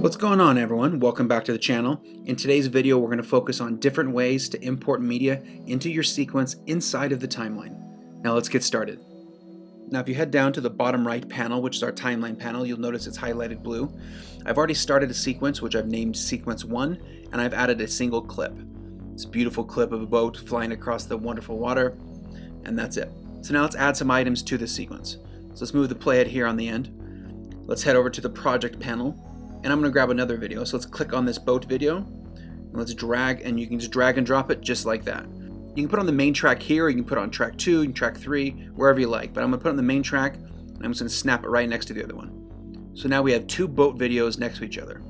What's going on, everyone? Welcome back to the channel. In today's video, we're going to focus on different ways to import media into your sequence inside of the timeline. Now let's get started. Now if you head down to the bottom right panel, which is our timeline panel, you'll notice it's highlighted blue. I've already started a sequence, which I've named sequence 1, and I've added a single clip. This beautiful clip of a boat flying across the wonderful water, and that's it. So now let's add some items to this sequence. So let's move the playhead here on the end. Let's head over to the project panel. And I'm going to grab another video. So let's click on this boat video and let's drag, and you can just drag and drop it just like that. You can put on the main track here, or you can put it on track 2, and track 3, wherever you like. But I'm going to put it on the main track and I'm just going to snap it right next to the other one. So now we have two boat videos next to each other.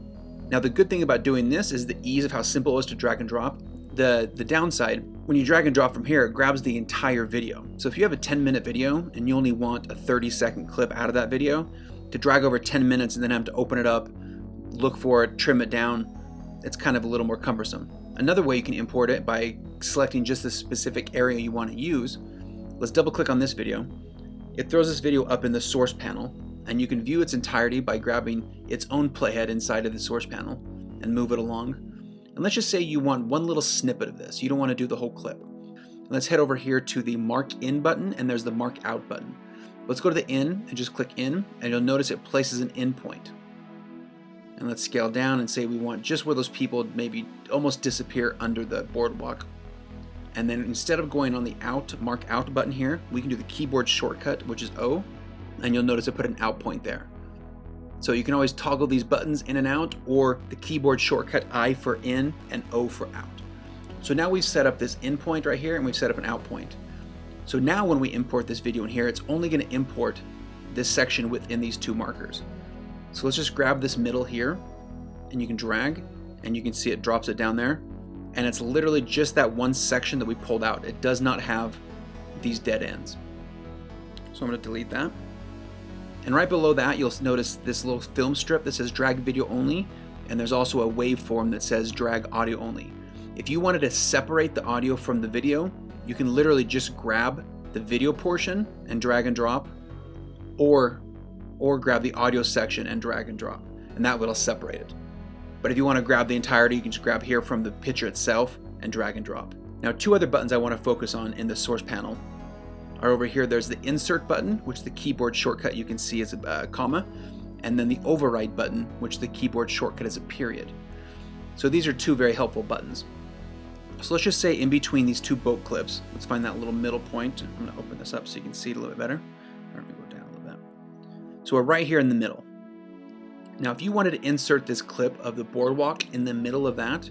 Now the good thing about doing this is the ease of how simple it is to drag and drop. The downside, when you drag and drop from here, it grabs the entire video. So if you have a 10-minute video and you only want a 30-second clip out of that video, to drag over 10 minutes and then have to open it up, look for it, trim it down, it's kind of a little more cumbersome. Another way you can import it by selecting just the specific area you want to use. Let's double click on this video. It throws this video up in the source panel, and you can view its entirety by grabbing its own playhead inside of the source panel and move it along. And let's just say you want one little snippet of this. You don't want to do the whole clip. Let's head over here to the mark in button, and there's the mark out button. Let's go to the in and just click in, and you'll notice it places an in point. And let's scale down and say we want just where those people maybe almost disappear under the boardwalk. And then instead of going on the mark out button here, we can do the keyboard shortcut, which is O, and you'll notice I put an out point there. So you can always toggle these buttons in and out, or the keyboard shortcut I for in and O for out. So now we've set up this in point right here, and we've set up an out point. So now when we import this video in here, it's only going to import this section within these two markers. So let's just grab this middle here, and you can drag, and you can see it drops it down there, and it's literally just that one section that we pulled out. It does not have these dead ends. So I'm going to delete that. And right below that, you'll notice this little film strip that says drag video only, and there's also a waveform that says drag audio only. If you wanted to separate the audio from the video, you can literally just grab the video portion and drag and drop, or grab the audio section and drag and drop, and that will separate it. But if you want to grab the entirety, you can just grab here from the picture itself and drag and drop. Now, two other buttons I want to focus on in the source panel are over here. There's the insert button, which the keyboard shortcut you can see is a comma, and then the override button, which the keyboard shortcut is a period. So these are two very helpful buttons. So let's just say in between these two boat clips, let's find that little middle point. I'm going to open this up so you can see it a little bit better. Let me go down a little bit. So we're right here in the middle. Now if you wanted to insert this clip of the boardwalk in the middle of that,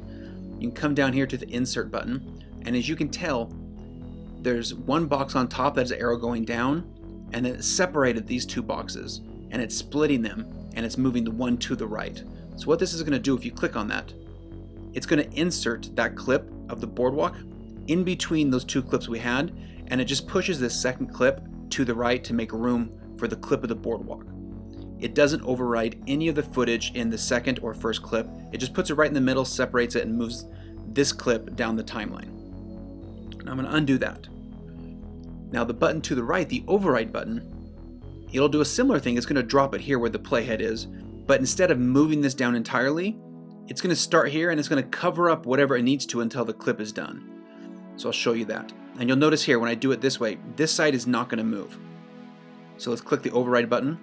you can come down here to the insert button, and as you can tell, there's one box on top that has an arrow going down, and then it separated these two boxes, and it's splitting them, and it's moving the one to the right. So what this is going to do, if you click on that, it's going to insert that clip of the boardwalk in between those two clips we had, and it just pushes this second clip to the right to make room for the clip of the boardwalk. It doesn't override any of the footage in the second or first clip. It just puts it right in the middle, separates it, and moves this clip down the timeline. And I'm going to undo that. Now the button to the right, the override button, it'll do a similar thing. It's going to drop it here where the playhead is, but instead of moving this down entirely, it's going to start here and it's going to cover up whatever it needs to until the clip is done. So I'll show you that. And you'll notice here when I do it this way, this side is not going to move. So let's click the override button,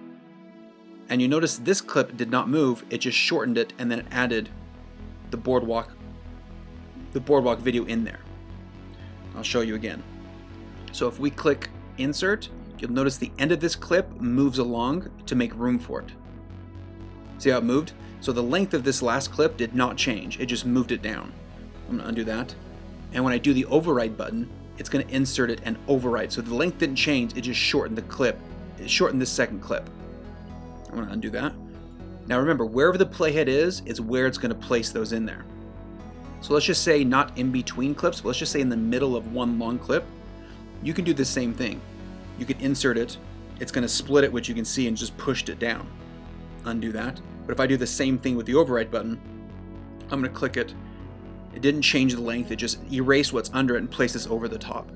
and you notice this clip did not move, it just shortened it and then it added the boardwalk video in there. I'll show you again. So if we click insert, you'll notice the end of this clip moves along to make room for it. See how it moved? So the length of this last clip did not change, it just moved it down. I'm going to undo that. And when I do the override button, it's going to insert it and override. So the length didn't change, it just shortened the clip. It shortened this second clip. I'm going to undo that. Now remember, wherever the playhead is where it's going to place those in there. So let's just say not in between clips, but let's just say in the middle of one long clip. You can do the same thing. You can insert it, it's going to split it, which you can see, and just pushed it down. Undo that. But if I do the same thing with the override button, I'm going to click it. It didn't change the length, it just erased what's under it and placed this over the top.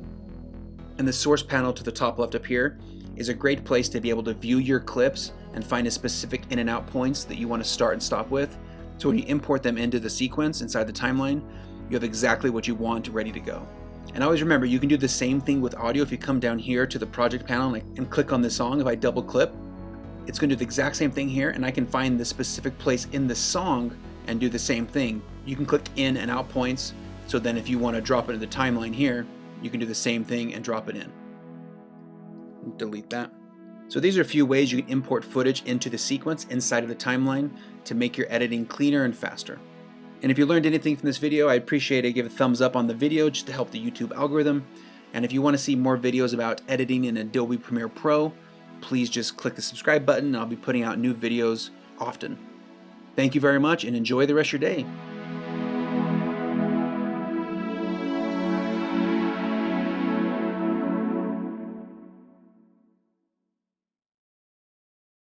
And the source panel to the top left up here is a great place to be able to view your clips and find a specific in and out points that you want to start and stop with. So when you import them into the sequence inside the timeline, you have exactly what you want ready to go. And always remember, you can do the same thing with audio. If you come down here to the project panel and click on this song, if I double click, it's going to do the exact same thing here, and I can find the specific place in the song and do the same thing. You can click in and out points, so then if you want to drop it in the timeline here, you can do the same thing and drop it in. Delete that. So these are a few ways you can import footage into the sequence inside of the timeline to make your editing cleaner and faster. And if you learned anything from this video, I'd appreciate it. Give a thumbs up on the video just to help the YouTube algorithm. And if you want to see more videos about editing in Adobe Premiere Pro, please just click the subscribe button and I'll be putting out new videos often. Thank you very much and enjoy the rest of your day.